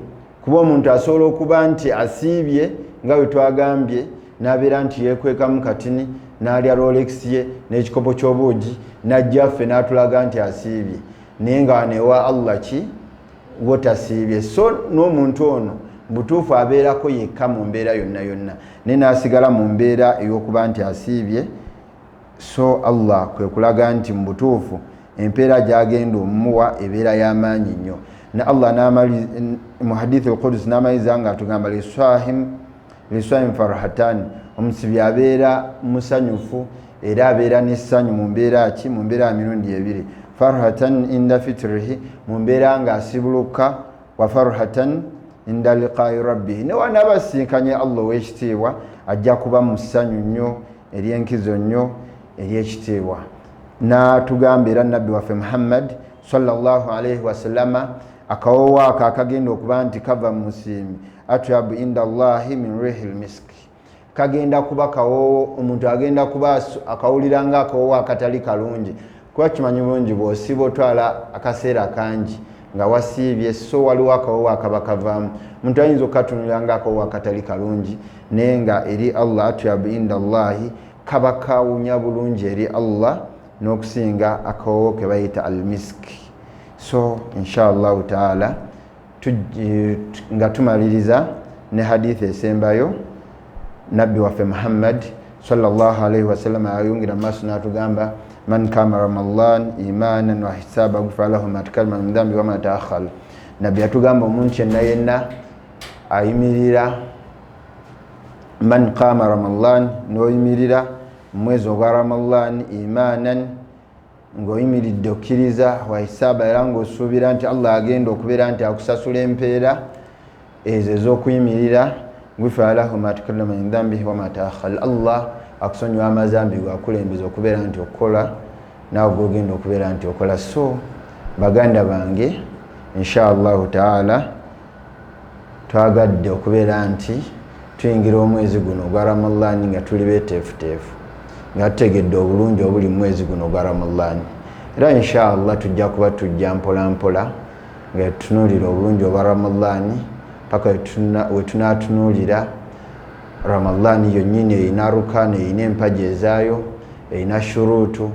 [SPEAKER 1] Kuba omuntu asobola okuba nti asiibye nga bwe twagambye, n'abeera nti yeekwekamu katini, n'alya Rolex ye n'ekikopo ky'obuugi, n'ajjaffe n'atulaga nti asiibye, naye nga wanewa Allah ki wotasiibye. So n'omuntu ono butuufu abeerako yekka mu mbeera yonna yonna, naye n'asigala mu mbeera ey'okuba nti asiibye. So Allah kwe kulaga nti mu butuufu empeera gy'agenda omumuwa ebeera y'amaanyi nnyo. Na Allah mu hadithi al-Qudus n'amaliza nga atugamba liswahim farhatan, omusibi abeera musanyufu era abeera n'essanyu mu mbeera ki, mu mbeera ya mirundi ebiri. Farhatan inda fitrihi, mu mbeera nga asibuluka, wa farhatan inda liqai rabbihi, ne wanaabasinkanye Allah ow'ekitiibwa ajja kuba mu ssanyu nnyo ery'enkizo nnyo ery'ekitiibwa. N'atugamba era nabbi waffe Muhammad sallallahu alayhi wa sallama akawoowo ako akagenda okuba nti kava mu musiimi atyabu inda Allahi min rihil miski, kagenda kuba kawoowo omuntu agenda kuba akawulira nga akawoowo akatali kalungi. Kuba kimanyi bulungi bw'osiiba otwala akaseera kangi nga wasiibye, so waliwo akawoowo akaba kavaamu, omuntu ayinza okukatunulira nga akawoowo akatali kalungi, naye nga eri Allah atyabu inda Allahi kaba kawunya bulungi eri Allah n'okusinga akawoowo ke bayita al-miski. So inshallah taala nga tumaliriza ne hadithi esembayo, nabbi waffe Muhammad sallallahu alayhi wa sallam ayungira maaso n'atugamba man kama Ramadhan imanan wa hisaba ghufira lahu ma taqaddama min dhanbi wa ma ta'akhkhara. Nabbi atugamba omuntu yenna ayimirira man qama ramadan noyimirira mwezi ogwa ramadan imanan ng'oyimiridde okkiriza wa hisaaba era ng'osuubira nti Allah agenda okubeera nti akusasula empeera ezo ez'okuyimirira gufira lahu ma taqaddama min dhanbihi wa ma ta'akhkhara. Allah akusonyiwa amazambi gwakulembeza okubeera nti okola naawe gogenda okubeera nti okola. So baganda bange inshallah taala twagadde okubeera nti tuyingira omwezi guno ogwa Ramadhan nga tuli beeteefuteefu nga tutegedde obulungi obuli mwezi guno ogwa Ramadhan, era inshallah tujja kuba tujja mpola mpola nga tunuulira obulungi obwa Ramadhan paka we tunatunuulira Ramadhan yonnyini erina rukana, erina empagi ezaayo, erina shuruutu,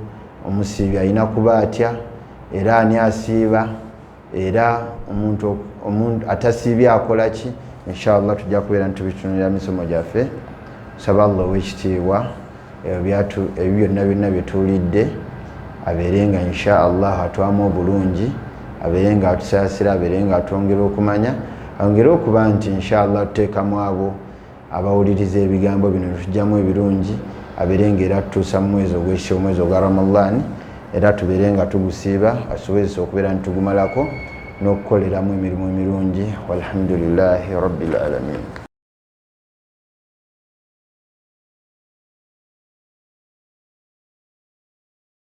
[SPEAKER 1] omusiibi alina kuba atya, era ani asiiba, era omuntu atasiibye akola ki. Inshallah tujja kubeera ntubitunuulira misomo gyaffe. Saba Allah ow'ekitiibwa ebyo byonna byonna bye tuwulidde abeere nga inshallah atwamu obulungi, abeere nga atusaasira, abeere nga atwongera okumanya, ayongere okuba nti inshallah tuteekamu abo abawuliriza ebigambo bino tujjamu ebirungi, abeere nga era tutuusa mu mwezi ogw'ekisa omwezi ogwa Ramadhan, era tubeere nga tugusiiba asobozesa okubeera nti tugumalako n'okukoleramu emirimu emirungi. Walhamdulillahi rabbil alamin.